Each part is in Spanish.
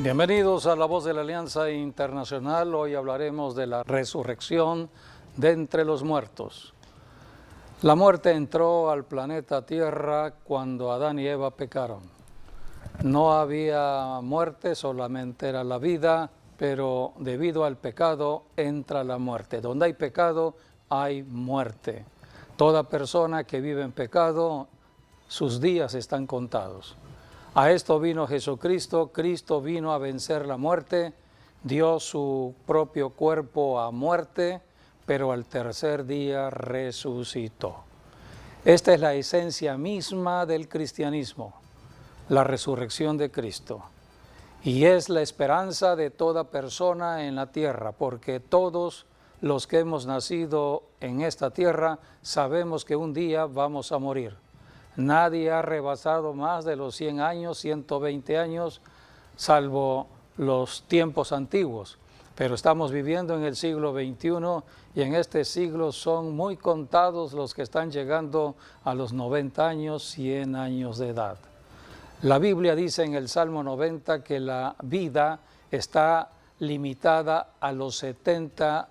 Bienvenidos a La Voz de la Alianza Internacional. Hoy hablaremos de la resurrección de entre los muertos. La muerte entró al planeta Tierra cuando Adán y Eva pecaron. No había muerte, solamente era la vida, pero debido al pecado entra la muerte. Donde hay pecado, hay muerte. Toda persona que vive en pecado, sus días están contados. A esto vino Jesucristo. Cristo vino a vencer la muerte, dio su propio cuerpo a muerte, pero al tercer día resucitó. Esta es la esencia misma del cristianismo, la resurrección de Cristo. Y es la esperanza de toda persona en la tierra, porque todos los que hemos nacido en esta tierra sabemos que un día vamos a morir. Nadie ha rebasado más de los 100 años, 120 años, salvo los tiempos antiguos. Pero estamos viviendo en el siglo XXI y en este siglo son muy contados los que están llegando a los 90 años, 100 años de edad. La Biblia dice en el Salmo 90 que la vida está limitada a los 70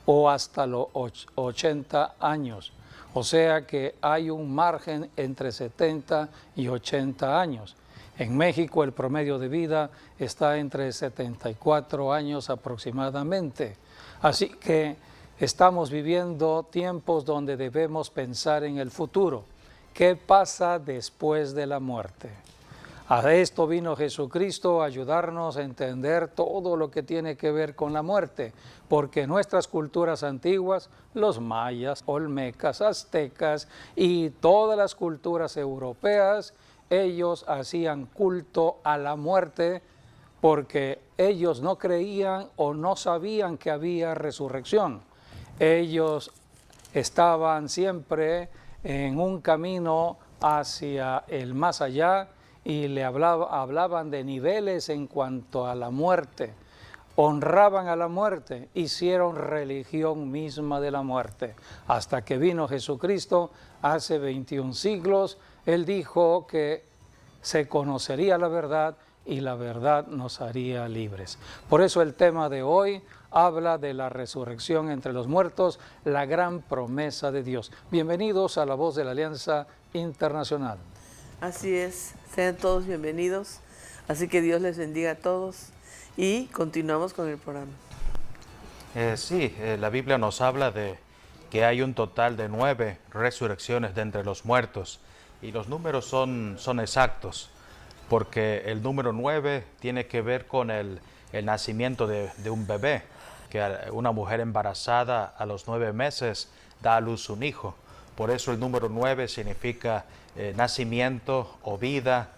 o hasta los 80 años. O sea que hay un margen entre 70 y 80 años. En México el promedio de vida está entre 74 años aproximadamente. Así que estamos viviendo tiempos donde debemos pensar en el futuro. ¿Qué pasa después de la muerte? A esto vino Jesucristo a ayudarnos a entender todo lo que tiene que ver con la muerte, porque nuestras culturas antiguas, los mayas, olmecas, aztecas y todas las culturas europeas, ellos hacían culto a la muerte porque ellos no creían o no sabían que había resurrección. Ellos estaban siempre en un camino hacia el más allá y le hablaban de niveles en cuanto a la muerte. Honraban a la muerte, hicieron religión misma de la muerte. Hasta que vino Jesucristo hace 21 siglos, Él dijo que se conocería la verdad y la verdad nos haría libres. Por eso el tema de hoy habla de la resurrección entre los muertos, la gran promesa de Dios. Bienvenidos a La Voz de la Alianza Internacional. Así es, sean todos bienvenidos, así que Dios les bendiga a todos y continuamos con el programa. La Biblia nos habla de que hay un total de 9 resurrecciones de entre los muertos y los números son exactos porque el número 9 tiene que ver con el nacimiento de un bebé, que una mujer embarazada a los 9 meses da a luz un hijo. Por eso el número 9 significa nacimiento o vida,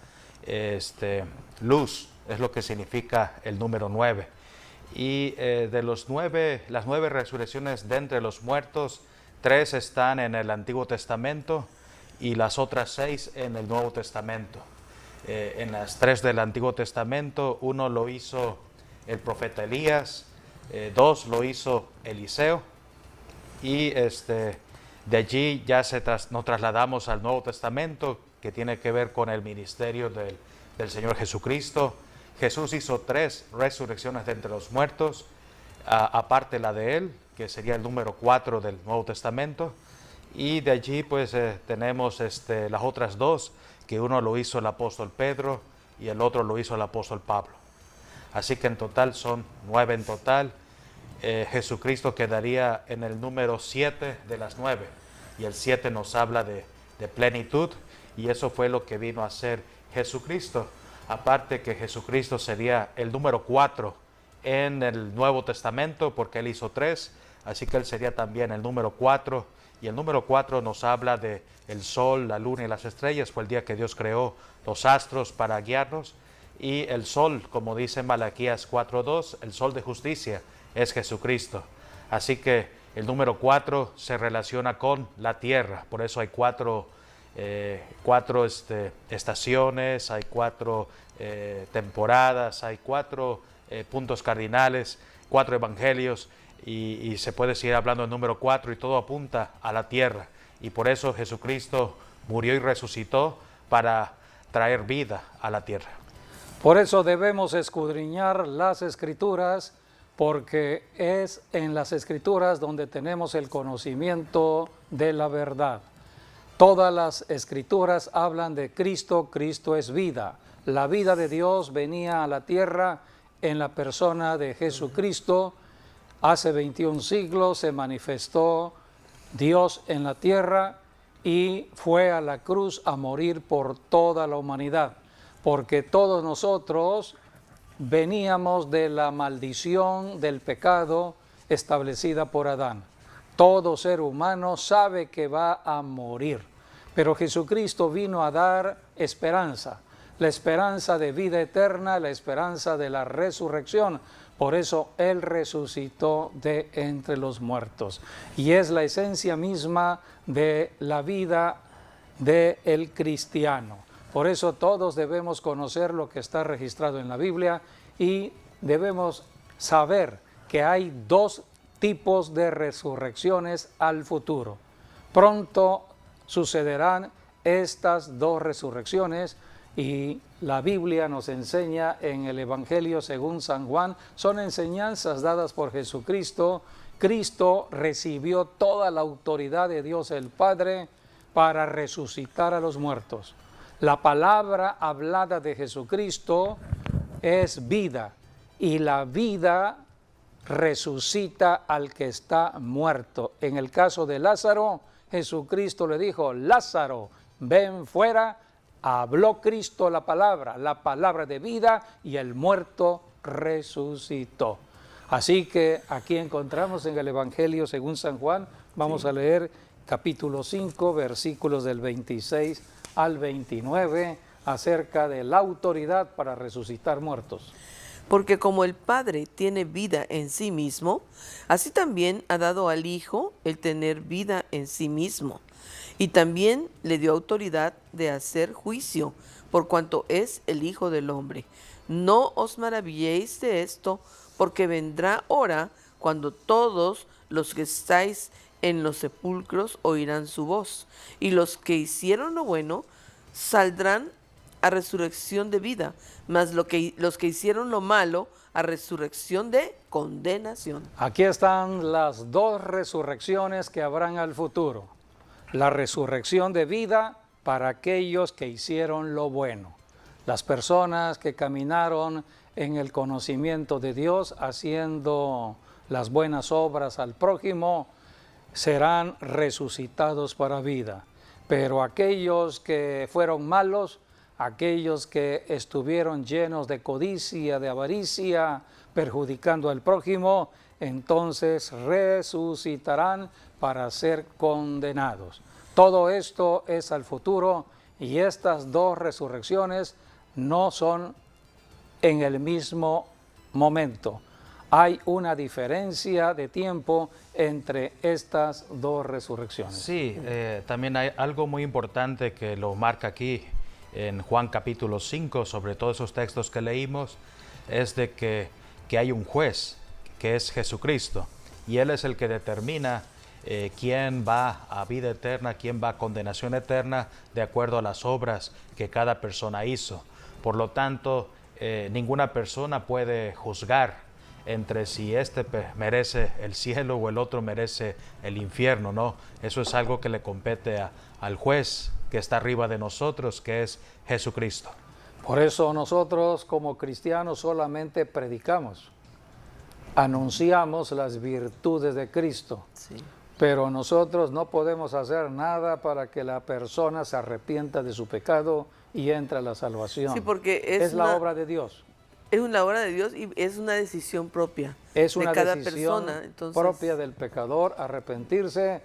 luz, es lo que significa el número 9. Y de las 9 resurrecciones de entre los muertos, 3 están en el Antiguo Testamento y las otras 6 en el Nuevo Testamento. En las 3 del Antiguo Testamento, 1 lo hizo el profeta Elías, 2 lo hizo Eliseo y de allí ya nos trasladamos al Nuevo Testamento, que tiene que ver con el ministerio del Señor Jesucristo. Jesús hizo 3 resurrecciones de entre los muertos, aparte la de Él, que sería el número 4 del Nuevo Testamento. Y de allí pues tenemos las otras 2, que uno lo hizo el apóstol Pedro y el otro lo hizo el apóstol Pablo. Así que en total son 9 en total. Jesucristo quedaría en el número 7 de las 9 y el 7 nos habla de plenitud y eso fue lo que vino a hacer Jesucristo. Aparte que Jesucristo sería el número 4 en el Nuevo Testamento porque Él hizo 3, así que Él sería también el número 4 y el número 4 nos habla de el sol, la luna y las estrellas. Fue el día que Dios creó los astros para guiarnos y el sol, como dice Malaquías 4:2, el sol de justicia es Jesucristo. Así que el número 4 se relaciona con la tierra, por eso hay 4 estaciones, hay 4 temporadas, hay 4 puntos cardinales, 4 evangelios y se puede seguir hablando del número 4 y todo apunta a la tierra. Y por eso Jesucristo murió y resucitó para traer vida a la tierra. Por eso debemos escudriñar las Escrituras, porque es en las Escrituras donde tenemos el conocimiento de la verdad. Todas las Escrituras hablan de Cristo, Cristo es vida. La vida de Dios venía a la tierra en la persona de Jesucristo. Hace 21 siglos se manifestó Dios en la tierra y fue a la cruz a morir por toda la humanidad, porque todos nosotros veníamos de la maldición del pecado establecida por Adán. Todo ser humano sabe que va a morir, pero Jesucristo vino a dar esperanza, la esperanza de vida eterna, la esperanza de la resurrección. Por eso Él resucitó de entre los muertos. Y es la esencia misma de la vida del cristiano. Por eso todos debemos conocer lo que está registrado en la Biblia y debemos saber que hay dos tipos de resurrecciones al futuro. Pronto sucederán estas dos resurrecciones y la Biblia nos enseña en el Evangelio según San Juan, son enseñanzas dadas por Jesucristo. Cristo recibió toda la autoridad de Dios el Padre para resucitar a los muertos. La palabra hablada de Jesucristo es vida y la vida resucita al que está muerto. En el caso de Lázaro, Jesucristo le dijo, Lázaro, ven fuera. Habló Cristo la palabra de vida y el muerto resucitó. Así que aquí encontramos en el Evangelio según San Juan, vamos a leer capítulo 5, versículos del 26 al 29, acerca de la autoridad para resucitar muertos. Porque como el Padre tiene vida en sí mismo, así también ha dado al Hijo el tener vida en sí mismo. Y también le dio autoridad de hacer juicio, por cuanto es el Hijo del Hombre. No os maravilléis de esto, porque vendrá hora cuando todos los que estáis en los sepulcros oirán su voz, y los que hicieron lo bueno saldrán a resurrección de vida, mas los que hicieron lo malo a resurrección de condenación. Aquí están las dos resurrecciones que habrán al futuro. La resurrección de vida para aquellos que hicieron lo bueno. Las personas que caminaron en el conocimiento de Dios, haciendo las buenas obras al prójimo, serán resucitados para vida. Pero aquellos que fueron malos, aquellos que estuvieron llenos de codicia, de avaricia, perjudicando al prójimo, entonces resucitarán para ser condenados. Todo esto es al futuro y estas dos resurrecciones no son en el mismo momento. Hay una diferencia de tiempo entre estas dos resurrecciones. Sí, también hay algo muy importante que lo marca aquí en Juan capítulo 5, sobre todos esos textos que leímos, es de que hay un juez, que es Jesucristo, y Él es el que determina quién va a vida eterna, quién va a condenación eterna, de acuerdo a las obras que cada persona hizo. Por lo tanto, ninguna persona puede juzgar entre si este merece el cielo o el otro merece el infierno, ¿no? Eso es algo que le compete al juez que está arriba de nosotros, que es Jesucristo. Por eso nosotros como cristianos solamente predicamos, anunciamos las virtudes de Cristo, Sí. pero nosotros no podemos hacer nada para que la persona se arrepienta de su pecado y entre a la salvación. Sí, porque es la obra de Dios. Es una obra de Dios y es una decisión propia Es una de cada decisión persona. Entonces, propia del pecador arrepentirse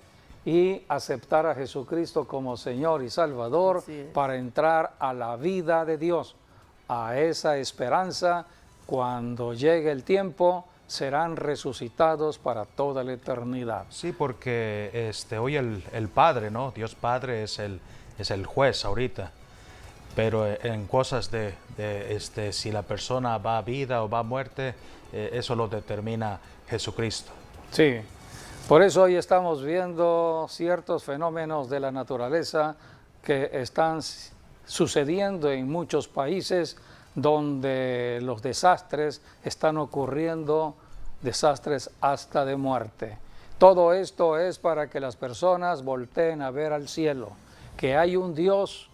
y aceptar a Jesucristo como Señor y Salvador para entrar a la vida de Dios, a esa esperanza. Cuando llegue el tiempo serán resucitados para toda la eternidad. Sí, porque hoy el Padre, ¿no? Dios Padre es el juez ahorita. Pero en cosas de si la persona va a vida o va a muerte, eso lo determina Jesucristo. Sí, por eso hoy estamos viendo ciertos fenómenos de la naturaleza que están sucediendo en muchos países donde los desastres están ocurriendo, desastres hasta de muerte. Todo esto es para que las personas volteen a ver al cielo, que hay un Dios,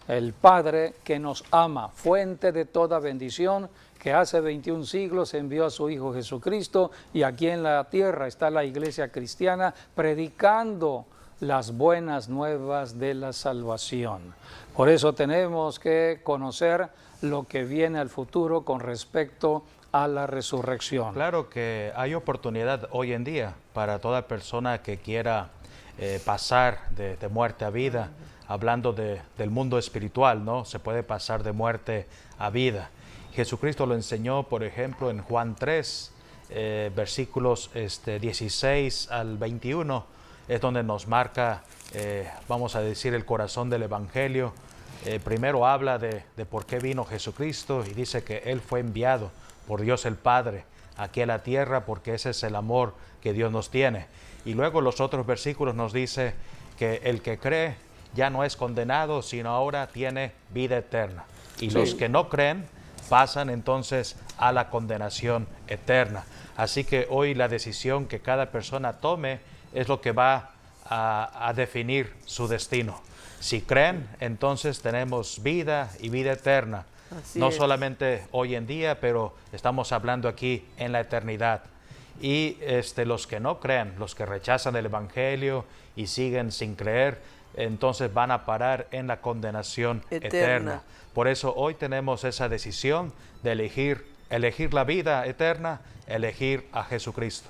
el Padre, que nos ama, fuente de toda bendición, que hace 21 siglos envió a su Hijo Jesucristo, y aquí en la tierra está la iglesia cristiana predicando las buenas nuevas de la salvación. Por eso tenemos que conocer lo que viene al futuro con respecto a la resurrección. Claro que hay oportunidad hoy en día para toda persona que quiera pasar de muerte a vida, hablando del mundo espiritual, ¿no? Se puede pasar de muerte a vida. Jesucristo lo enseñó, por ejemplo, en Juan 3, versículos 16 al 21, es donde nos marca, vamos a decir, el corazón del Evangelio. Primero habla de por qué vino Jesucristo y dice que Él fue enviado por Dios el Padre aquí a la tierra porque ese es el amor que Dios nos tiene. Y luego los otros versículos nos dice que el que cree ya no es condenado, sino ahora tiene vida eterna. Y Sí. los que no creen pasan entonces a la condenación eterna. Así que hoy la decisión que cada persona tome es lo que va a definir su destino. Si creen, entonces tenemos vida y vida eterna. Así No es. solamente hoy en día, pero estamos hablando aquí en la eternidad. Y los que no creen, los que rechazan el Evangelio y siguen sin creer, entonces van a parar en la condenación eterna. Por eso hoy tenemos esa decisión de elegir la vida eterna, elegir a Jesucristo.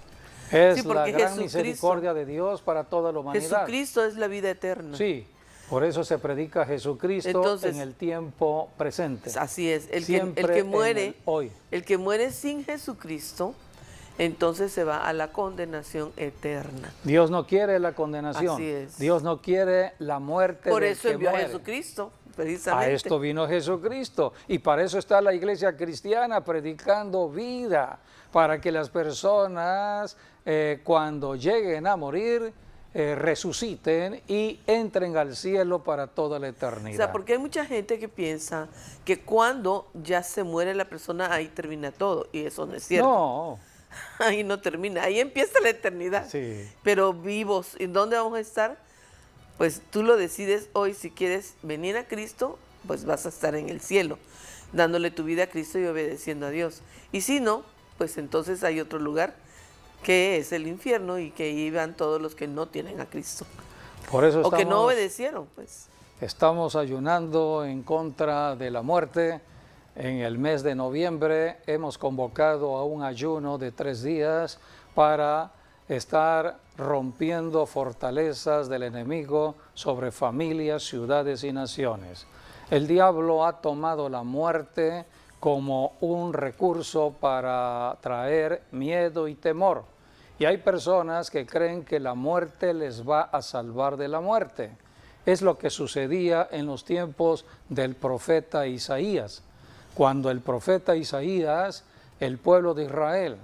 Es Sí, la porque gran Jesucristo- misericordia de Dios para toda la humanidad. Jesucristo es la vida eterna. Sí, por eso se predica Jesucristo Entonces, en el tiempo presente. Así es. El Siempre que en muere, el hoy. el que muere sin Jesucristo, entonces se va a la condenación eterna. Dios no quiere la condenación. Así es. Dios no quiere la muerte Por del eso que envió a muere. Jesucristo, A precisamente. esto vino Jesucristo y para eso está la iglesia cristiana predicando vida, para que las personas cuando lleguen a morir resuciten y entren al cielo para toda la eternidad. O sea, porque hay mucha gente que piensa que cuando ya se muere la persona, ahí termina todo, y eso no es cierto. No, Ahí no termina, ahí empieza la eternidad. sí. Pero vivos, ¿en dónde vamos a estar? Pues tú lo decides hoy. Si quieres venir a Cristo, pues vas a estar en el cielo, dándole tu vida a Cristo y obedeciendo a Dios. Y si no, pues entonces hay otro lugar que es el infierno, y que ahí van todos los que no tienen a Cristo Por eso o que no estamos, obedecieron, pues. estamos ayunando en contra de la muerte. En el mes de noviembre hemos convocado a un ayuno de 3 días para estar rompiendo fortalezas del enemigo sobre familias, ciudades y naciones. El diablo ha tomado la muerte como un recurso para traer miedo y temor. Y hay personas que creen que la muerte les va a salvar de la muerte. Es lo que sucedía en los tiempos del profeta Isaías. Cuando el profeta Isaías, el pueblo de Israel,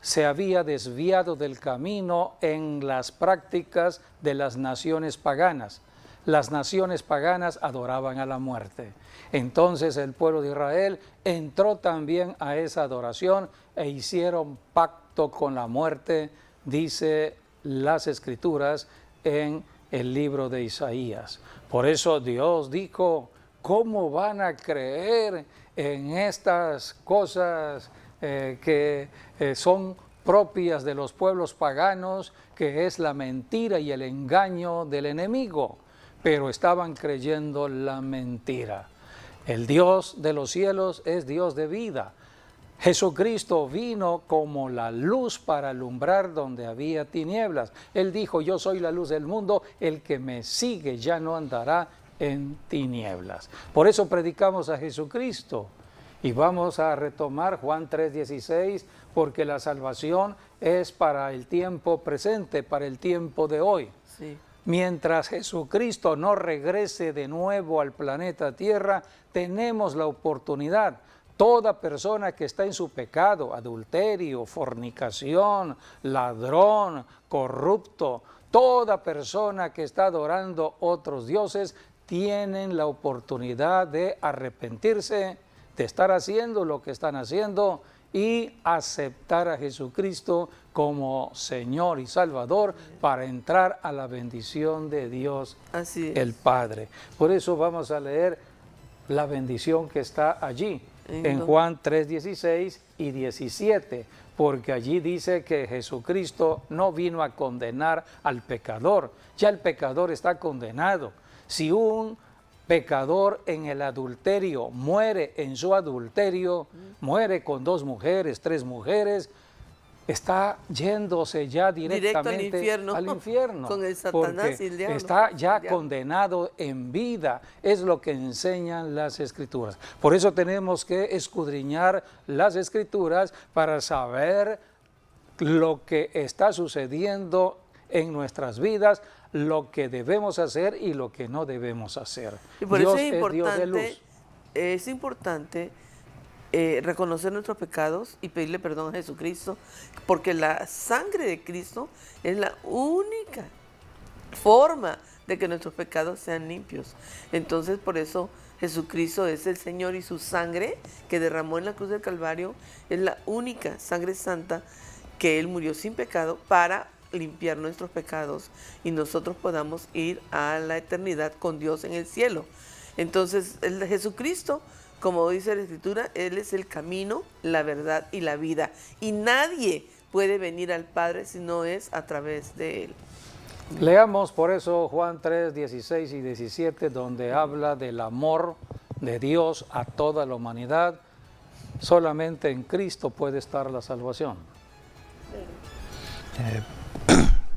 se había desviado del camino en las prácticas de las naciones paganas. Las naciones paganas adoraban a la muerte. Entonces el pueblo de Israel entró también a esa adoración e hicieron pacto con la muerte, dice las Escrituras en el libro de Isaías. Por eso Dios dijo, ¿cómo van a creer en estas cosas que son propias de los pueblos paganos, que es la mentira y el engaño del enemigo? Pero estaban creyendo la mentira. El Dios de los cielos es Dios de vida. Jesucristo vino como la luz para alumbrar donde había tinieblas. Él dijo, yo soy la luz del mundo, el que me sigue ya no andará en tinieblas. Por eso predicamos a Jesucristo. Y vamos a retomar Juan 3:16, porque la salvación es para el tiempo presente, para el tiempo de hoy. Sí. Mientras Jesucristo no regrese de nuevo al planeta Tierra, tenemos la oportunidad. Toda persona que está en su pecado, adulterio, fornicación, ladrón, corrupto, toda persona que está adorando otros dioses, tienen la oportunidad de arrepentirse, de estar haciendo lo que están haciendo y aceptar a Jesucristo como Señor y Salvador para entrar a la bendición de Dios el Padre. Por eso vamos a leer la bendición que está allí en Juan 3, 16 y 17, porque allí dice que Jesucristo no vino a condenar al pecador, ya el pecador está condenado. Si un pecador en el adulterio muere en su adulterio, muere con 2 mujeres, 3 mujeres, está yéndose ya directamente al infierno, con el Satanás y el diablo. Está ya condenado en vida, es lo que enseñan las Escrituras. Por eso tenemos que escudriñar las Escrituras para saber lo que está sucediendo en nuestras vidas, lo que debemos hacer y lo que no debemos hacer. Y por eso es importante reconocer nuestros pecados y pedirle perdón a Jesucristo, porque la sangre de Cristo es la única forma de que nuestros pecados sean limpios. Entonces, por eso Jesucristo es el Señor y su sangre que derramó en la cruz del Calvario es la única sangre santa que Él murió sin pecado para limpiar nuestros pecados y nosotros podamos ir a la eternidad con Dios en el cielo. Entonces, Jesucristo, como dice la Escritura, Él es el camino, la verdad y la vida. Y nadie puede venir al Padre si no es a través de Él. Leamos por eso Juan 3, 16 y 17, donde habla del amor de Dios a toda la humanidad. Solamente en Cristo puede estar la salvación.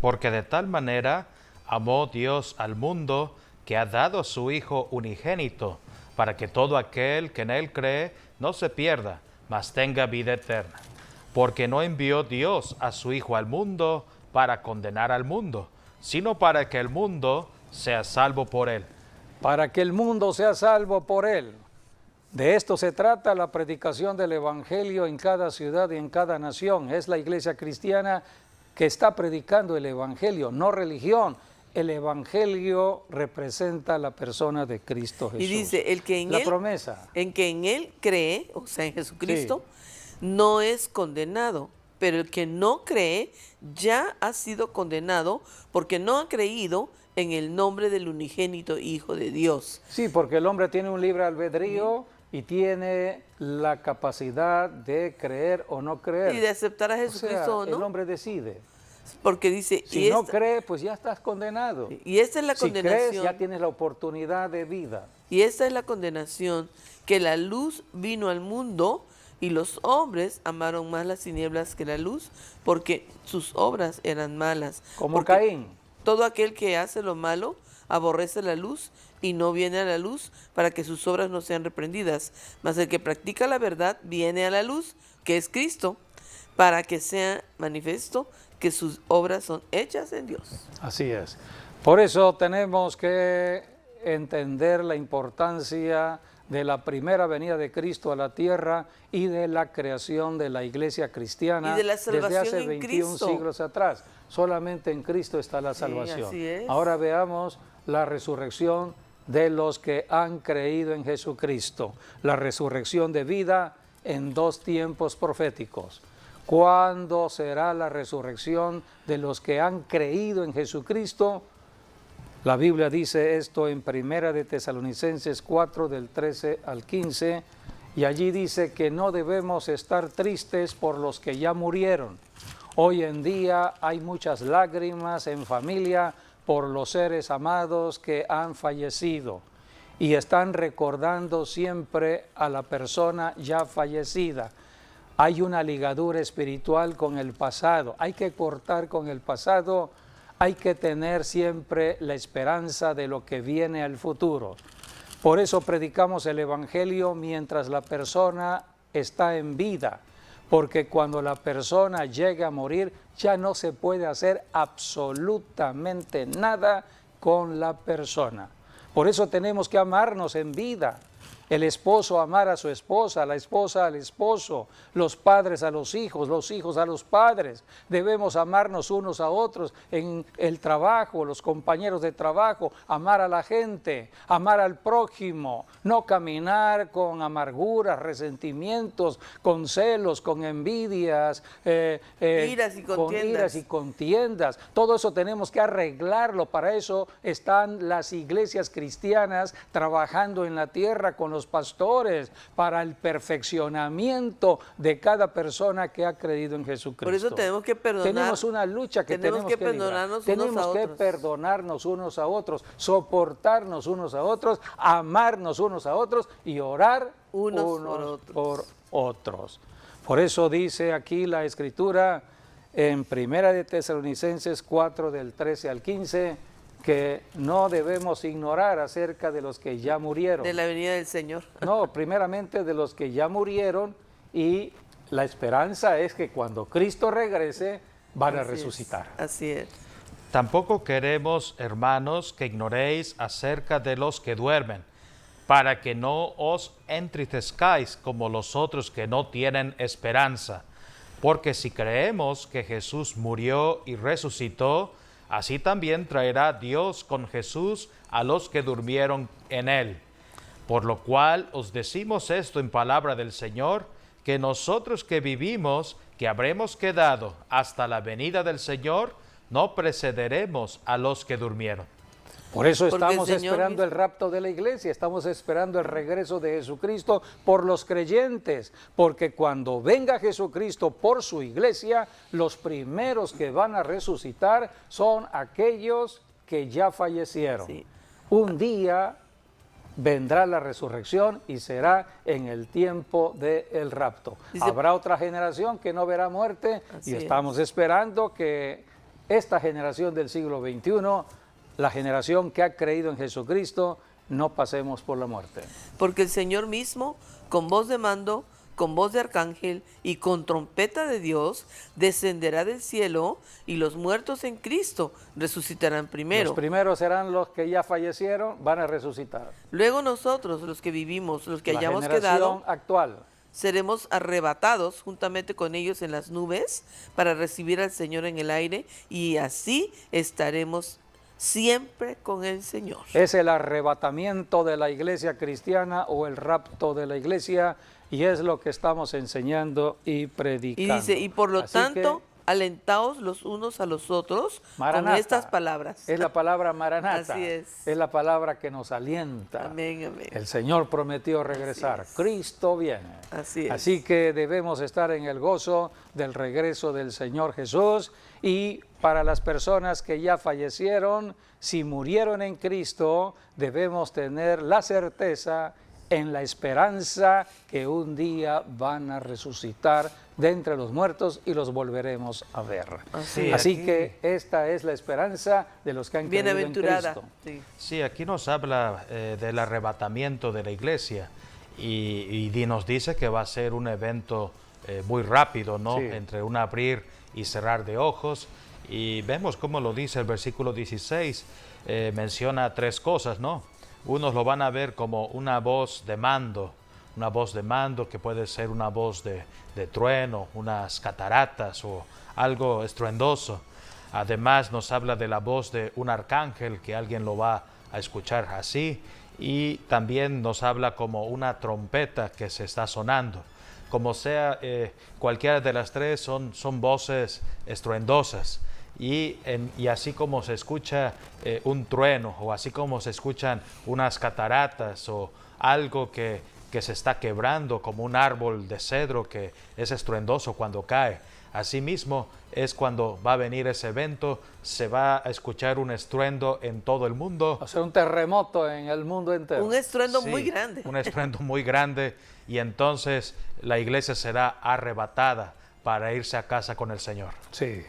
Porque de tal manera amó Dios al mundo que ha dado a su Hijo unigénito, para que todo aquel que en Él cree no se pierda, mas tenga vida eterna. Porque no envió Dios a su Hijo al mundo para condenar al mundo, sino para que el mundo sea salvo por Él. Para que el mundo sea salvo por Él. De esto se trata la predicación del Evangelio en cada ciudad y en cada nación. Es la iglesia cristiana que está predicando el Evangelio, no religión. El Evangelio representa la persona de Cristo Jesús. Y dice, el que en la él, promesa. En que en Él cree, o sea, en Jesucristo, no es condenado. Pero el que no cree ya ha sido condenado porque no ha creído en el nombre del unigénito Hijo de Dios. Sí, porque el hombre tiene un libre albedrío y tiene la capacidad de creer o no creer. Y de aceptar a Jesucristo o no. El hombre decide. Porque dice, si no crees, pues ya estás condenado. Y esta es la condenación. Si crees, ya tienes la oportunidad de vida. Y esta es la condenación, que la luz vino al mundo y los hombres amaron más las tinieblas que la luz, porque sus obras eran malas. Como porque Caín. Todo aquel que hace lo malo aborrece la luz y no viene a la luz para que sus obras no sean reprendidas. Mas el que practica la verdad viene a la luz, que es Cristo, para que sea manifiesto que sus obras son hechas en Dios. Así es. Por eso tenemos que entender la importancia de la primera venida de Cristo a la tierra y de la creación de la iglesia cristiana y de la salvación desde hace en 21 Cristo. Siglos atrás. Solamente en Cristo está la salvación. Así es. Ahora veamos la resurrección de los que han creído en Jesucristo. La resurrección de vida en 2 tiempos proféticos. ¿Cuándo será la resurrección de los que han creído en Jesucristo? La Biblia dice esto en 1 de Tesalonicenses 4, del 13 al 15, y allí dice que no debemos estar tristes por los que ya murieron. Hoy en día hay muchas lágrimas en familia por los seres amados que han fallecido y están recordando siempre a la persona ya fallecida. Hay una ligadura espiritual con el pasado, hay que cortar con el pasado, hay que tener siempre la esperanza de lo que viene al futuro. Por eso predicamos el Evangelio mientras la persona está en vida, porque cuando la persona llega a morir ya no se puede hacer absolutamente nada con la persona. Por eso tenemos que amarnos en vida. el esposo amar a su esposa, la esposa al esposo, los padres a los hijos a los padres. Debemos amarnos unos a otros en el trabajo, los compañeros de trabajo, amar a la gente, amar al prójimo, no caminar con amarguras, resentimientos, con celos, con envidias, iras y con iras y contiendas. Todo eso tenemos que arreglarlo. Para eso están las iglesias cristianas trabajando en la tierra con los pastores para el perfeccionamiento de cada persona que ha creído en Jesucristo. Por eso tenemos que perdonar. Tenemos una lucha que tenemos que perdonarnos librar. unos a Tenemos que otros. perdonarnos unos a otros, soportarnos unos a otros, amarnos unos a otros y orar unos por otros. Por eso dice aquí la Escritura en Primera de Tesalonicenses 4 del 13 al 15, que no debemos ignorar acerca de los que ya murieron. De la venida del Señor. No, primeramente de los que ya murieron, y la esperanza es que cuando Cristo regrese van a resucitar. Así es. Tampoco queremos, hermanos, que ignoréis acerca de los que duermen, para que no os entristezcáis como los otros que no tienen esperanza. Porque si creemos que Jesús murió y resucitó, así también traerá Dios con Jesús a los que durmieron en él. Por lo cual os decimos esto en palabra del Señor, que nosotros que vivimos, que habremos quedado hasta la venida del Señor, no precederemos a los que durmieron. Por eso Porque estamos el Señor esperando el rapto de la iglesia, estamos esperando el regreso de Jesucristo por los creyentes, porque cuando venga Jesucristo por su iglesia, los primeros que van a resucitar son aquellos que ya fallecieron. Sí. Un día vendrá la resurrección y será en el tiempo del rapto. Habrá otra generación que no verá muerte y estamos esperando que esta generación del siglo XXI, la generación que ha creído en Jesucristo, no pasemos por la muerte. Porque el Señor mismo, con voz de mando, con voz de arcángel y con trompeta de Dios, descenderá del cielo, y los muertos en Cristo resucitarán primero. Los primeros serán los que ya fallecieron, van a resucitar. Luego nosotros, los que vivimos, los que La hayamos generación quedado, actual. seremos arrebatados juntamente con ellos en las nubes para recibir al Señor en el aire, y así estaremos siempre con el Señor. Es el arrebatamiento de la iglesia cristiana o el rapto de la iglesia, y es lo que estamos enseñando y predicando. Y dice, y por lo Así tanto, que, Alentaos los unos a los otros Maranata, con estas palabras. Es la palabra Maranata. Así es. Es la palabra que nos alienta. Amén, amén. El Señor prometió regresar. Cristo viene. Así es. Así que debemos estar en el gozo del regreso del Señor Jesús. Y para las personas que ya fallecieron, si murieron en Cristo, debemos tener la certeza en la esperanza que un día van a resucitar de entre los muertos y los volveremos a ver. Así que esta es la esperanza de los que han creído en Cristo. Sí, aquí nos habla del arrebatamiento de la iglesia y nos dice que va a ser un evento muy rápido, ¿no? Sí. Entre un abrir y cerrar de ojos. Y vemos cómo lo dice el versículo 16, menciona tres cosas, ¿no? Unos lo van a ver como una voz de mando que puede ser una voz de trueno, unas cataratas o algo estruendoso. Además nos habla de la voz de un arcángel, que alguien lo va a escuchar así, y también nos habla como una trompeta que se está sonando. Como sea, cualquiera de las tres son voces estruendosas. Y así como se escucha un trueno, o así como se escuchan unas cataratas o algo que se está quebrando, como un árbol de cedro que es estruendoso cuando cae, asimismo es cuando va a venir ese evento, se va a escuchar un estruendo en todo el mundo. Va a ser un terremoto en el mundo entero. Un estruendo Sí, muy grande. Un estruendo muy grande, y entonces la iglesia será arrebatada para irse a casa con el Señor. Sí.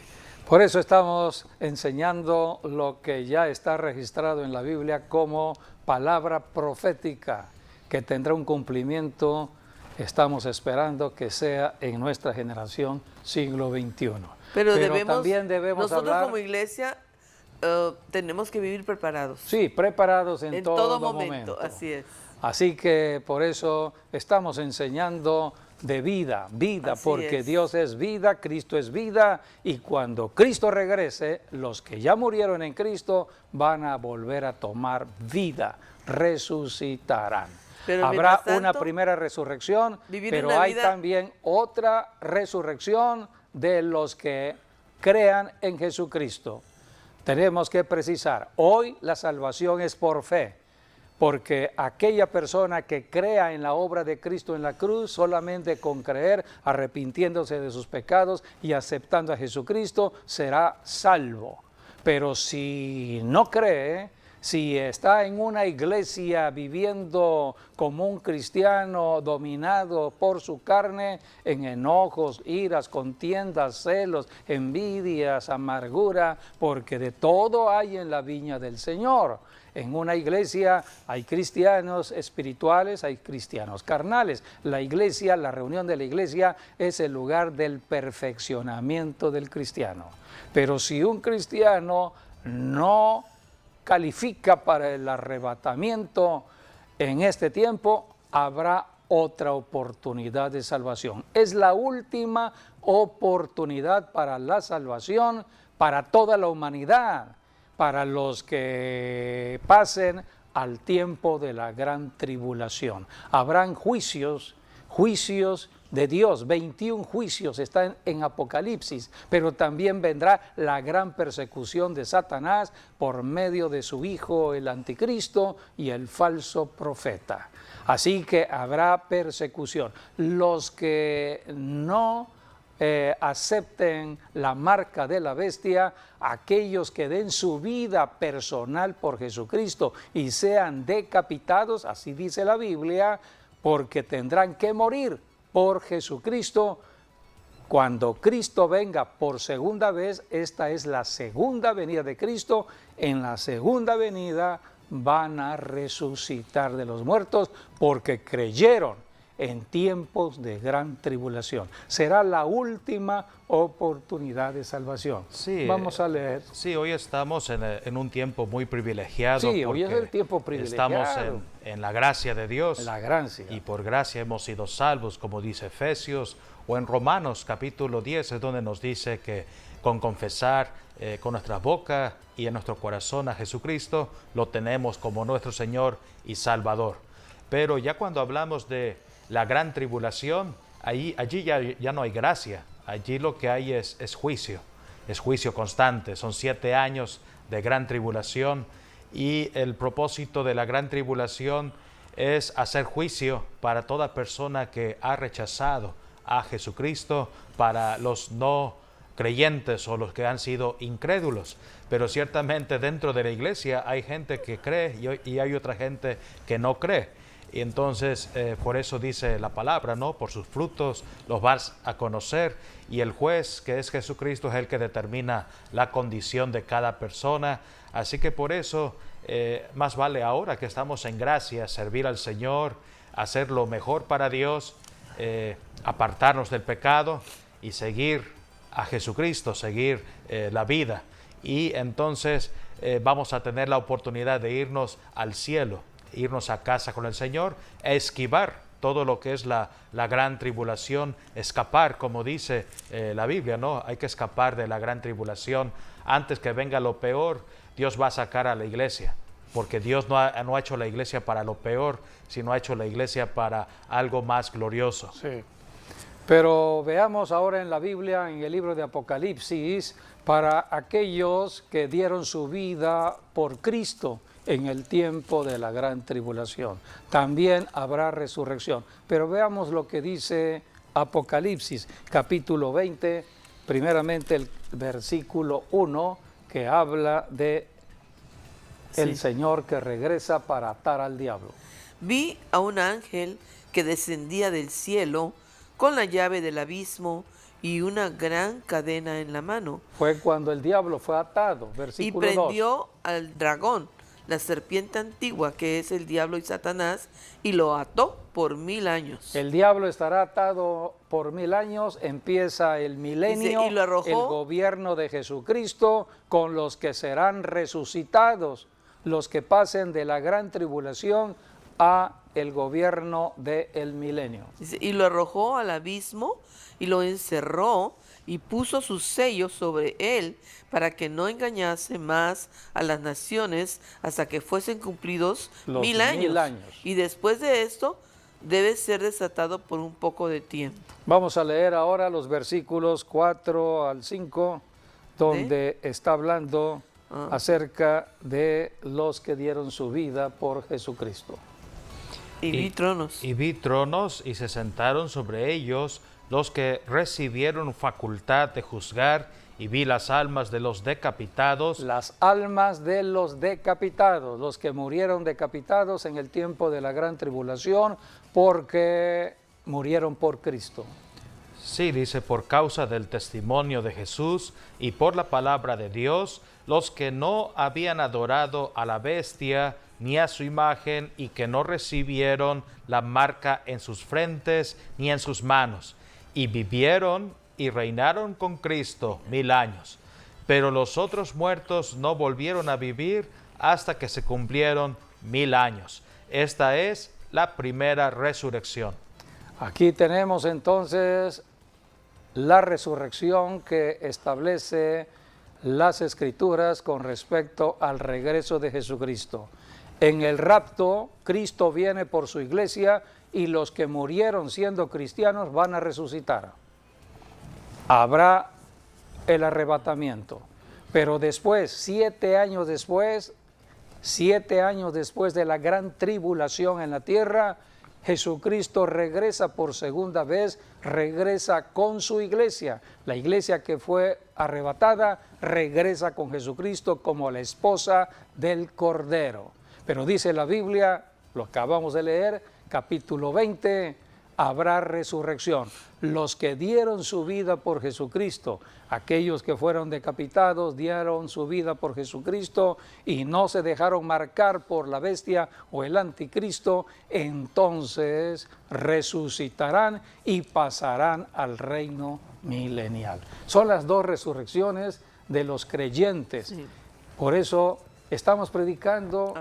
Por eso estamos enseñando lo que ya está registrado en la Biblia como palabra profética, que tendrá un cumplimiento. Estamos esperando que sea en nuestra generación, siglo XXI. Pero también debemos nosotros hablar, como iglesia tenemos que vivir preparados. sí, preparados en todo momento. Así es. Así que por eso estamos enseñando de vida, Así porque es. Dios es vida, Cristo es vida, y cuando Cristo regrese, los que ya murieron en Cristo van a volver a tomar vida, resucitarán. Pero Habrá mientras una tanto, primera resurrección, vivir pero una hay vida- también otra resurrección de los que crean en Jesucristo. Tenemos que precisar, hoy la salvación es por fe, porque aquella persona que crea en la obra de Cristo en la cruz, solamente con creer, arrepintiéndose de sus pecados y aceptando a Jesucristo, será salvo. Pero si no cree, si está en una iglesia viviendo como un cristiano dominado por su carne, en enojos, iras, contiendas, celos, envidias, amargura, porque de todo hay en la viña del Señor. En una iglesia hay cristianos espirituales, hay cristianos carnales. La iglesia, la reunión de la iglesia es el lugar del perfeccionamiento del cristiano. Pero si un cristiano no califica para el arrebatamiento en este tiempo, habrá otra oportunidad de salvación. Es la última oportunidad para la salvación para toda la humanidad, para los que pasen al tiempo de la gran tribulación. Habrán juicios de Dios, 21 juicios están en Apocalipsis, pero también vendrá la gran persecución de Satanás por medio de su hijo, el anticristo y el falso profeta. Así que habrá persecución. Los que no acepten la marca de la bestia, aquellos que den su vida personal por Jesucristo y sean decapitados, así dice la Biblia, porque tendrán que morir por Jesucristo. Cuando Cristo venga por segunda vez, esta es la segunda venida de Cristo, en la segunda venida van a resucitar de los muertos porque creyeron en tiempos de gran tribulación. Será la última oportunidad de salvación. Sí, Vamos a leer. Sí, hoy estamos en un tiempo muy privilegiado. Sí, hoy es porque el tiempo privilegiado. Estamos en la gracia de Dios. La gracia. Y por gracia hemos sido salvos, como dice Efesios, o en Romanos capítulo 10 es donde nos dice que con confesar con nuestra boca y en nuestro corazón a Jesucristo, lo tenemos como nuestro Señor y Salvador. Pero ya cuando hablamos de la gran tribulación, allí ya no hay gracia, allí lo que hay es juicio constante, son 7 años de gran tribulación y el propósito de la gran tribulación es hacer juicio para toda persona que ha rechazado a Jesucristo, para los no creyentes o los que han sido incrédulos, pero ciertamente dentro de la iglesia hay gente que cree y hay otra gente que no cree. Y entonces, por eso dice la palabra, ¿no? Por sus frutos los vas a conocer, y el juez, que es Jesucristo, es el que determina la condición de cada persona. Así que por eso, más vale ahora que estamos en gracia, servir al Señor, hacer lo mejor para Dios, apartarnos del pecado y seguir a Jesucristo, seguir la vida. Y entonces vamos a tener la oportunidad de irnos al cielo, irnos a casa con el Señor, esquivar todo lo que es la gran tribulación, escapar, como dice la Biblia, ¿no? Hay que escapar de la gran tribulación. Antes que venga lo peor, Dios va a sacar a la iglesia, porque Dios no ha hecho la iglesia para lo peor, sino ha hecho la iglesia para algo más glorioso. Sí. Pero veamos ahora en la Biblia, en el libro de Apocalipsis, para aquellos que dieron su vida por Cristo en el tiempo de la gran tribulación. También habrá resurrección. Pero veamos lo que dice Apocalipsis, capítulo 20, primeramente el versículo 1, que habla de el Señor que regresa para atar al diablo. Vi a un ángel que descendía del cielo con la llave del abismo y una gran cadena en la mano. Fue cuando el diablo fue atado, Y versículo 2. prendió al dragón, la serpiente antigua, que es el diablo y Satanás, y lo ató por 1000 años. El diablo estará atado por 1000 años, empieza el milenio, Dice, y lo arrojó, el gobierno de Jesucristo, con los que serán resucitados, los que pasen de la gran tribulación a el gobierno del milenio. Dice, y lo arrojó al abismo y lo encerró y puso sus sellos sobre él para que no engañase más a las naciones hasta que fuesen cumplidos Los 1000 años. 1000 años. Y después de esto debe ser desatado por un poco de tiempo. Vamos a leer ahora los versículos 4 al 5, donde está hablando acerca de los que dieron su vida por Jesucristo. Y vi tronos. Y vi tronos y se sentaron sobre ellos los que recibieron facultad de juzgar, y vi las almas de los decapitados. Las almas de los decapitados, los que murieron decapitados en el tiempo de la gran tribulación, porque murieron por Cristo. Sí, dice, por causa del testimonio de Jesús y por la palabra de Dios, los que no habían adorado a la bestia ni a su imagen y que no recibieron la marca en sus frentes ni en sus manos, y vivieron y reinaron con Cristo 1000 años. Pero los otros muertos no volvieron a vivir hasta que se cumplieron 1000 años. Esta es la primera resurrección. Aquí tenemos entonces la resurrección que establece las Escrituras con respecto al regreso de Jesucristo. En el rapto, Cristo viene por su iglesia y los que murieron siendo cristianos van a resucitar. Habrá el arrebatamiento, pero después, 7 años después de la gran tribulación en la tierra, Jesucristo regresa por segunda vez, regresa con su iglesia. La iglesia que fue arrebatada regresa con Jesucristo como la esposa del Cordero. Pero dice la Biblia, lo acabamos de leer, capítulo 20, habrá resurrección. Los que dieron su vida por Jesucristo, aquellos que fueron decapitados, dieron su vida por Jesucristo y no se dejaron marcar por la bestia o el anticristo, entonces resucitarán y pasarán al reino milenial. Son las dos resurrecciones de los creyentes. Sí. Por eso estamos predicando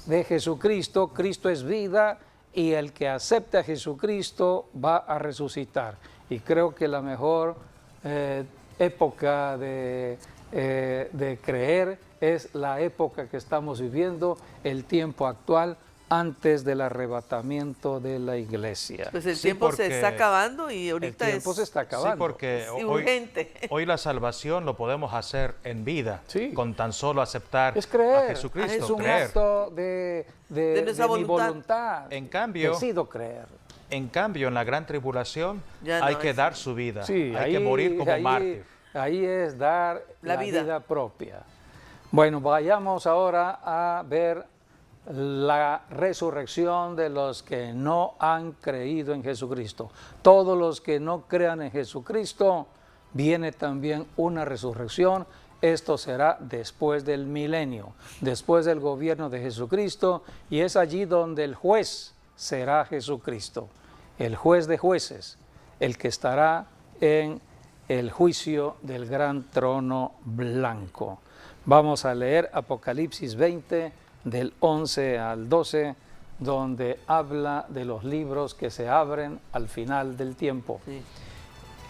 de Jesucristo. Cristo es vida y el que acepta a Jesucristo va a resucitar. Y creo que la mejor época de creer es la época que estamos viviendo, el tiempo actual, antes del arrebatamiento de la iglesia. Pues el Sí, tiempo se porque está acabando y ahorita El tiempo se está acabando. Sí, porque es urgente. hoy la salvación lo podemos hacer en vida, Sí. con tan solo aceptar Es creer, a Jesucristo. es un creer. acto de nuestra mi voluntad. voluntad. En cambio, decido creer. en la gran tribulación Ya no hay que es- dar su vida, Sí, hay que morir como mártir. Ahí es dar La la vida. vida propia. Bueno, vayamos ahora a ver la resurrección de los que no han creído en Jesucristo. Todos los que no crean en Jesucristo, viene también una resurrección. Esto será después del milenio, después del gobierno de Jesucristo, y es allí donde el juez será Jesucristo, el juez de jueces, el que estará en el juicio del gran trono blanco. Vamos a leer Apocalipsis 20, del 11 al 12, donde habla de los libros que se abren al final del tiempo. Sí.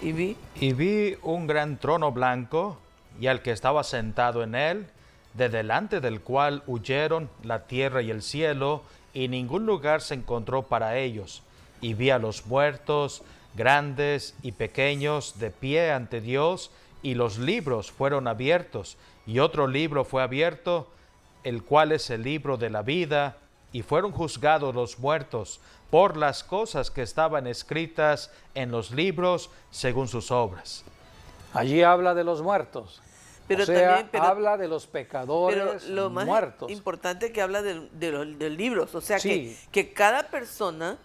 Y vi Y vi un gran trono blanco y al que estaba sentado en él, de delante del cual huyeron la tierra y el cielo, y ningún lugar se encontró para ellos. Y vi a los muertos, grandes y pequeños, de pie ante Dios, y los libros fueron abiertos, y otro libro fue abierto, el cual es el libro de la vida, y fueron juzgados los muertos por las cosas que estaban escritas en los libros según sus obras. Allí habla de los muertos. Pero o sea, también- pero- habla de los pero pecadores lo más muertos. importante que habla de libros, o sea Sí. que cada persona,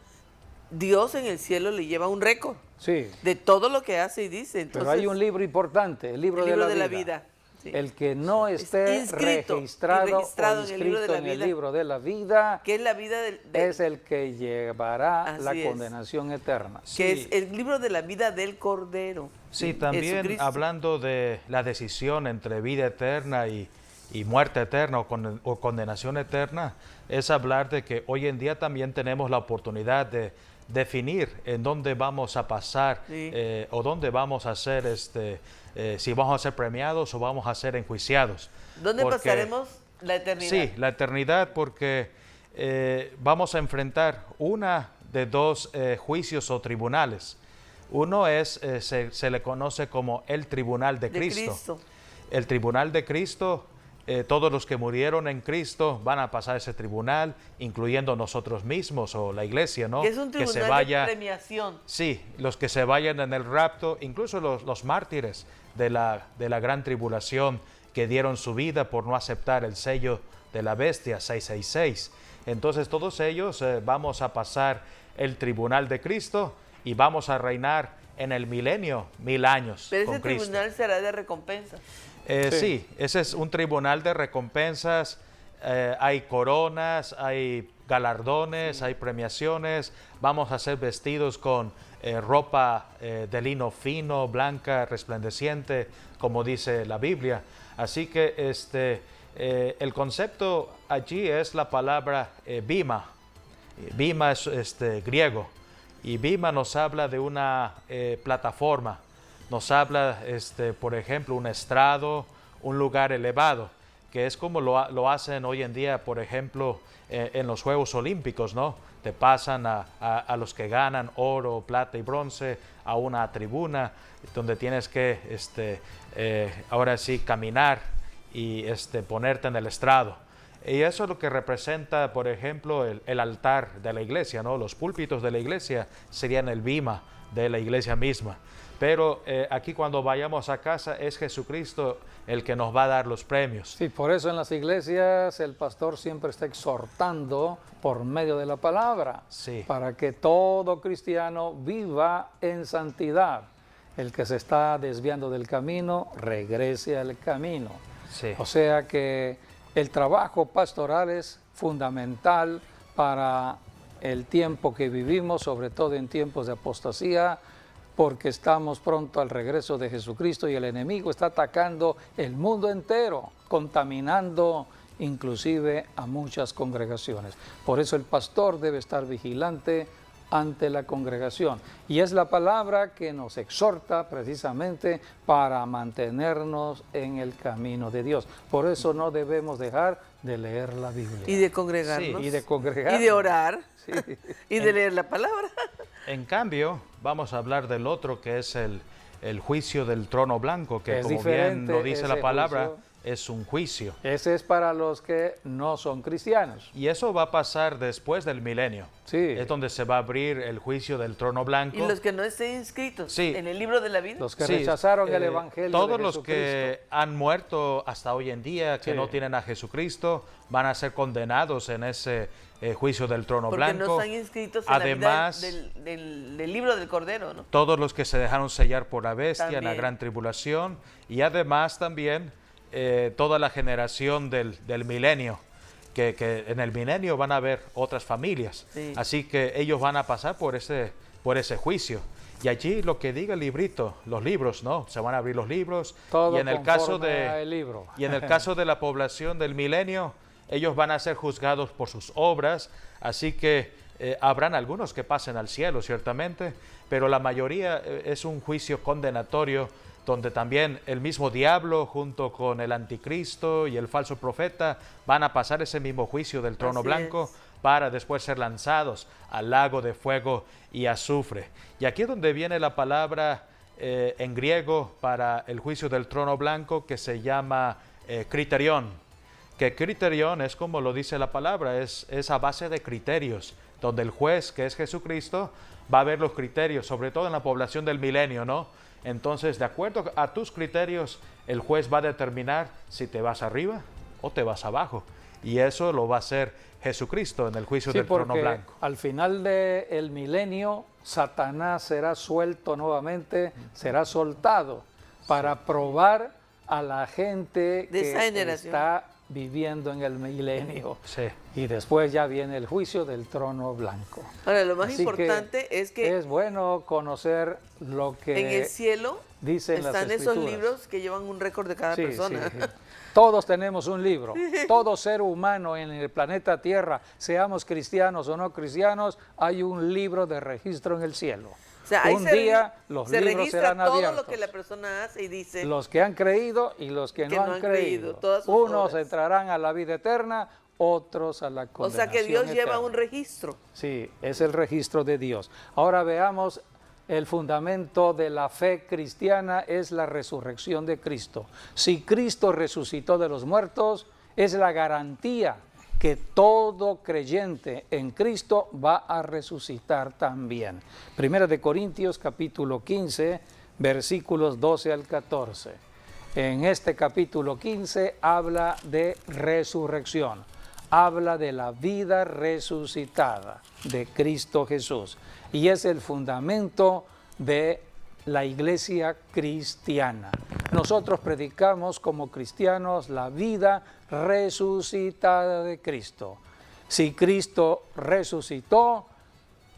Dios en el cielo le lleva un récord Sí, de todo lo que hace y dice. Entonces, pero hay un libro importante, el libro, el libro de la vida. sí. El que no esté inscrito, registrado registrado o en el libro de la inscrito en el vida. libro de la vida que es la vida es el que llevará Así la es. condenación eterna. que Sí. es el libro de la vida del Cordero. Sí, también Jesucristo. hablando de la decisión entre vida eterna y y muerte eterna o condenación eterna, es hablar de que hoy en día también tenemos la oportunidad de definir en dónde vamos a pasar o dónde vamos a ser, si vamos a ser premiados o vamos a ser enjuiciados. ¿Dónde pasaremos la eternidad? Sí, la eternidad, porque vamos a enfrentar una de dos juicios o tribunales. Uno es, se le conoce como el tribunal de Cristo. El tribunal de Cristo, todos los que murieron en Cristo van a pasar ese tribunal, incluyendo nosotros mismos o la iglesia, ¿no? Que es un tribunal de premiación. Sí, los que se vayan en el rapto, incluso los mártires de la gran tribulación que dieron su vida por no aceptar el sello de la bestia 666. Entonces todos ellos vamos a pasar el tribunal de Cristo y vamos a reinar en el milenio 1000 años. Pero ese tribunal será de recompensa. Sí, ese es un tribunal de recompensas. Hay coronas, hay galardones, hay premiaciones. Vamos a ser vestidos con ropa de lino fino, blanca, resplandeciente, como dice la Biblia. Así que el concepto allí es la palabra bima. Bima es griego, y bima nos habla de una plataforma. Nos habla, por ejemplo, un estrado, un lugar elevado, que es como lo hacen hoy en día, por ejemplo, en los Juegos Olímpicos, ¿no? Te pasan a los que ganan oro, plata y bronce a una tribuna donde tienes que, ahora sí, caminar y ponerte en el estrado. Y eso es lo que representa, por ejemplo, el altar de la iglesia, ¿no? Los púlpitos de la iglesia serían el bima de la iglesia misma. Pero aquí cuando vayamos a casa es Jesucristo el que nos va a dar los premios. Sí, por eso en las iglesias el pastor siempre está exhortando por medio de la palabra, sí, para que todo cristiano viva en santidad. El que se está desviando del camino, regrese al camino. Sí. O sea que el trabajo pastoral es fundamental para el tiempo que vivimos, sobre todo en tiempos de apostasía, porque estamos pronto al regreso de Jesucristo y el enemigo está atacando el mundo entero, contaminando inclusive a muchas congregaciones. Por eso el pastor debe estar vigilante ante la congregación. Y es la palabra que nos exhorta precisamente para mantenernos en el camino de Dios. Por eso no debemos dejar de leer la Biblia. Y de congregarnos. Sí, y de congregarnos. Y de orar. Sí. Y de leer la palabra. En cambio, vamos a hablar del otro, que es el juicio del trono blanco, que Es como bien lo dice la palabra, juicio es un juicio. Ese es para los que no son cristianos. Y eso va a pasar después del milenio. Sí. Es donde se va a abrir el juicio del trono blanco. Y los que no estén inscritos Sí. en el libro de la vida. Los que Sí, rechazaron el evangelio todos de los Jesucristo. que han muerto hasta hoy en día, que Sí. no tienen a Jesucristo, van a ser condenados en ese juicio del trono Porque blanco. no están inscritos en Además, la vida del libro del Cordero, ¿no? todos los que se dejaron sellar por la bestia en la También. gran tribulación, y además también toda la generación del milenio, que en el milenio van a haber otras familias, Sí. así que ellos van a pasar por ese juicio. Y allí lo que diga el librito, los libros, ¿no? Se van a abrir los libros. Todo Y en el caso conforme al libro. y en el caso de la población del milenio, ellos van a ser juzgados por sus obras, así que habrán algunos que pasen al cielo, ciertamente, pero la mayoría es un juicio condenatorio, donde también el mismo diablo junto con el anticristo y el falso profeta van a pasar ese mismo juicio del trono Así blanco es. para después ser lanzados al lago de fuego y azufre. Y aquí es donde viene la palabra en griego para el juicio del trono blanco, que se llama criterión, que criterión es como lo dice la palabra, es a base de criterios, donde el juez, que es Jesucristo, va a ver los criterios, sobre todo en la población del milenio, ¿no? Entonces, de acuerdo a tus criterios, el juez va a determinar si te vas arriba o te vas abajo. Y eso lo va a hacer Jesucristo en el juicio Sí, del trono porque blanco. al final del milenio, Satanás será suelto nuevamente, será soltado para probar a la gente De que esa generación. está viviendo en el milenio. Sí. y después ya viene el juicio del trono blanco. Ahora, lo más Así importante es que es bueno conocer lo que en el cielo dicen las están esos Escrituras. libros que llevan un récord de cada Sí, persona. sí. Todos tenemos un libro. Todo ser humano en el planeta Tierra, seamos cristianos o no cristianos, hay un libro de registro en el cielo. O sea, ahí Un día los se libros registra serán todo abiertos. lo que la persona hace y dice. Los que han creído y los que no han creído. todas sus Unos obras. entrarán a la vida eterna, otros a la O condenación sea que Dios lleva eterna. un registro. Sí, es el registro de Dios. Ahora veamos el fundamento de la fe cristiana es la resurrección de Cristo. Si Cristo resucitó de los muertos, es la garantía que todo creyente en Cristo va a resucitar también. Primera de Corintios capítulo 15, versículos 12 al 14. En este capítulo 15 habla de resurrección, habla de la vida resucitada de Cristo Jesús y es el fundamento de la iglesia cristiana. Nosotros predicamos como cristianos la vida resucitada de Cristo. Si Cristo resucitó,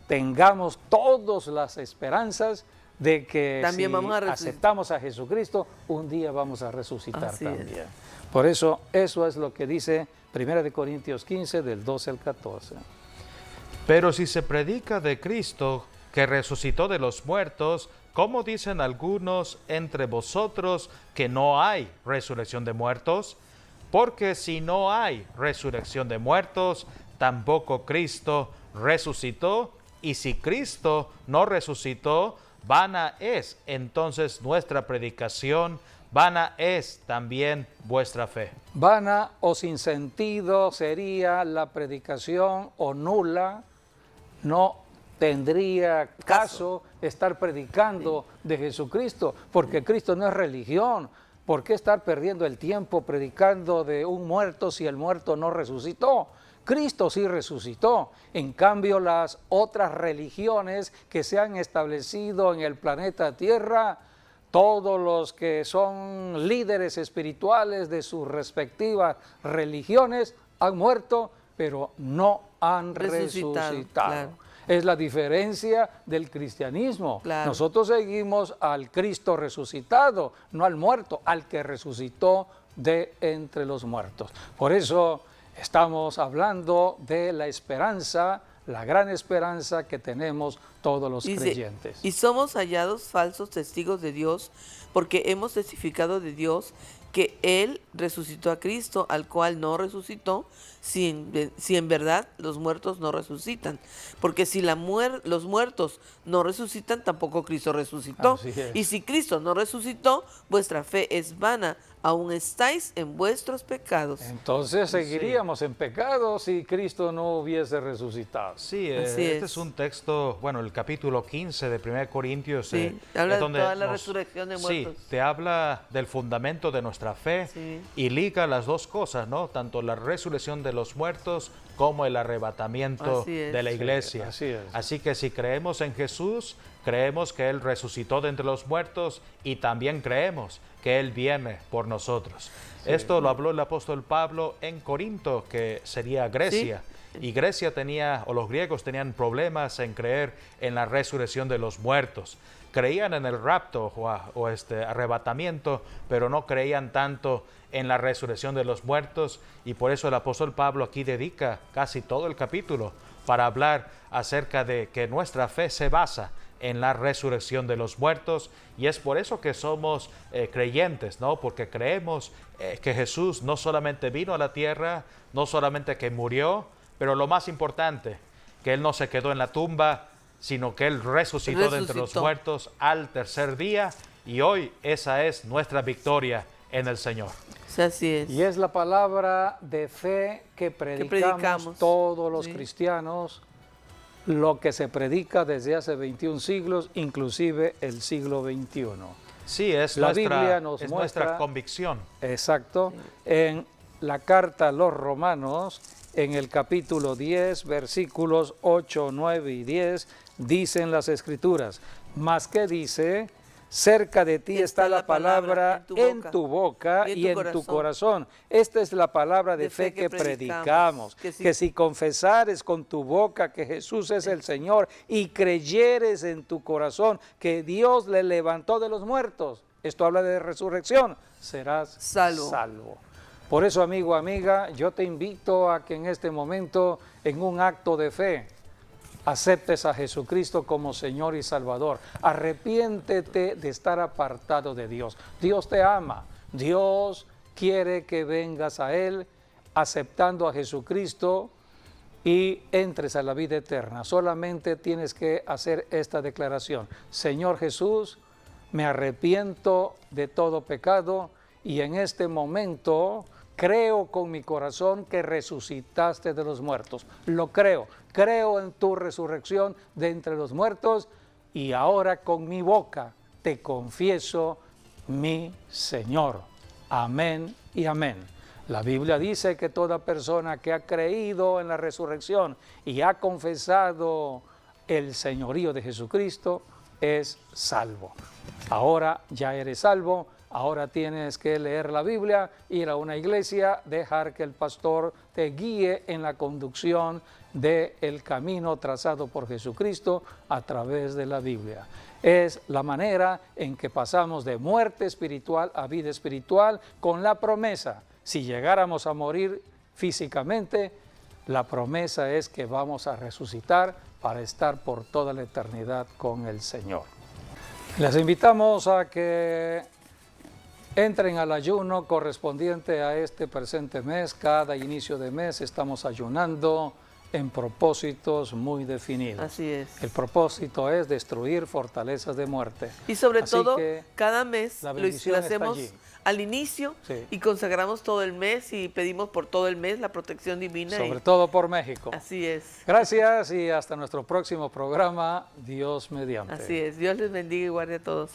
tengamos todas las esperanzas de que También si vamos a aceptamos a Jesucristo, un día vamos a resucitar Así es. también. Por eso es lo que dice 1 Corintios 15, del 12 al 14. Pero si se predica de Cristo, que resucitó de los muertos, ¿cómo dicen algunos entre vosotros que no hay resurrección de muertos? Porque si no hay resurrección de muertos, tampoco Cristo resucitó, y si Cristo no resucitó, vana es entonces nuestra predicación, vana es también vuestra fe. Vana o sin sentido sería la predicación o nula, no tendría caso estar predicando de Jesucristo, porque Cristo no es religión. ¿Por qué estar perdiendo el tiempo predicando de un muerto si el muerto no resucitó? Cristo sí resucitó. En cambio, las otras religiones que se han establecido en el planeta Tierra, todos los que son líderes espirituales de sus respectivas religiones han muerto, pero no han resucitado. Claro. Es la diferencia del cristianismo. Claro. Nosotros seguimos al Cristo resucitado, no al muerto, al que resucitó de entre los muertos. Por eso estamos hablando de la esperanza, la gran esperanza que tenemos todos los creyentes. Y somos hallados falsos testigos de Dios, porque hemos testificado de Dios que Él resucitó a Cristo, al cual no resucitó, si en verdad los muertos no resucitan. Porque si los muertos no resucitan, tampoco Cristo resucitó. Así es. Y si Cristo no resucitó, vuestra fe es vana, aún estáis en vuestros pecados. Entonces seguiríamos en pecado si Cristo no hubiese resucitado. Sí, Así este es. es un texto, bueno, el capítulo 15 de 1 Corintios. Sí, habla de toda la resurrección de muertos. Sí, te habla del fundamento de nuestra fe Sí. y liga las dos cosas, ¿no? Tanto la resurrección de los muertos como el arrebatamiento Así es. de la Sí, iglesia. así es. Así que si creemos en Jesús, creemos que Él resucitó de entre los muertos y también creemos que Él viene por nosotros. Esto lo habló el apóstol Pablo en Corinto, que sería Grecia. Y Grecia tenía, o los griegos tenían problemas en creer en la resurrección de los muertos. Creían en el rapto o arrebatamiento, pero no creían tanto en la resurrección de los muertos, y por eso el apóstol Pablo aquí dedica casi todo el capítulo para hablar acerca de que nuestra fe se basa en la resurrección de los muertos, y es por eso que somos creyentes, ¿no? Porque creemos que Jesús no solamente vino a la tierra, no solamente que murió, pero lo más importante, que Él no se quedó en la tumba, sino que Él resucitó de entre los muertos al tercer día, y hoy esa es nuestra victoria en el Señor. Así es. Y es la palabra de fe que predicamos todos los Sí. cristianos, lo que se predica desde hace 21 siglos, inclusive el siglo XXI. Sí, es La Biblia nos es muestra- nuestra convicción. Exacto. En la carta a los Romanos, en el capítulo 10, versículos 8, 9 y 10, dicen las Escrituras, mas que dice, Cerca de ti está la palabra en boca tu boca y en tu corazón. Esta es la palabra de fe que predicamos. Que si confesares con tu boca que Jesús es el Señor y creyeres en tu corazón que Dios le levantó de los muertos, esto habla de resurrección, serás salvo. Por eso, amigo, amiga, yo te invito a que en este momento, en un acto de fe, aceptes a Jesucristo como Señor y Salvador. Arrepiéntete de estar apartado de Dios. Dios te ama. Dios quiere que vengas a Él aceptando a Jesucristo y entres a la vida eterna. Solamente tienes que hacer esta declaración. Señor Jesús, me arrepiento de todo pecado y en este momento creo con mi corazón que resucitaste de los muertos. Lo creo. Creo en tu resurrección de entre los muertos y ahora con mi boca te confieso mi Señor. Amén y amén. La Biblia dice que toda persona que ha creído en la resurrección y ha confesado el señorío de Jesucristo es salvo. Ahora ya eres salvo. Ahora tienes que leer la Biblia, ir a una iglesia, dejar que el pastor te guíe en la conducción del camino trazado por Jesucristo a través de la Biblia. Es la manera en que pasamos de muerte espiritual a vida espiritual con la promesa. Si llegáramos a morir físicamente, la promesa es que vamos a resucitar para estar por toda la eternidad con el Señor. Les invitamos a que entren al ayuno correspondiente a este presente mes. Cada inicio de mes estamos ayunando en propósitos muy definidos. Así es. El propósito es destruir fortalezas de muerte. Y sobre Así todo, que cada mes la lo bendición hacemos está allí. al inicio y consagramos todo el mes y pedimos por todo el mes la protección divina. Sobre todo por México. Así es. Gracias y hasta nuestro próximo programa, Dios mediante. Así es. Dios les bendiga y guarde a todos.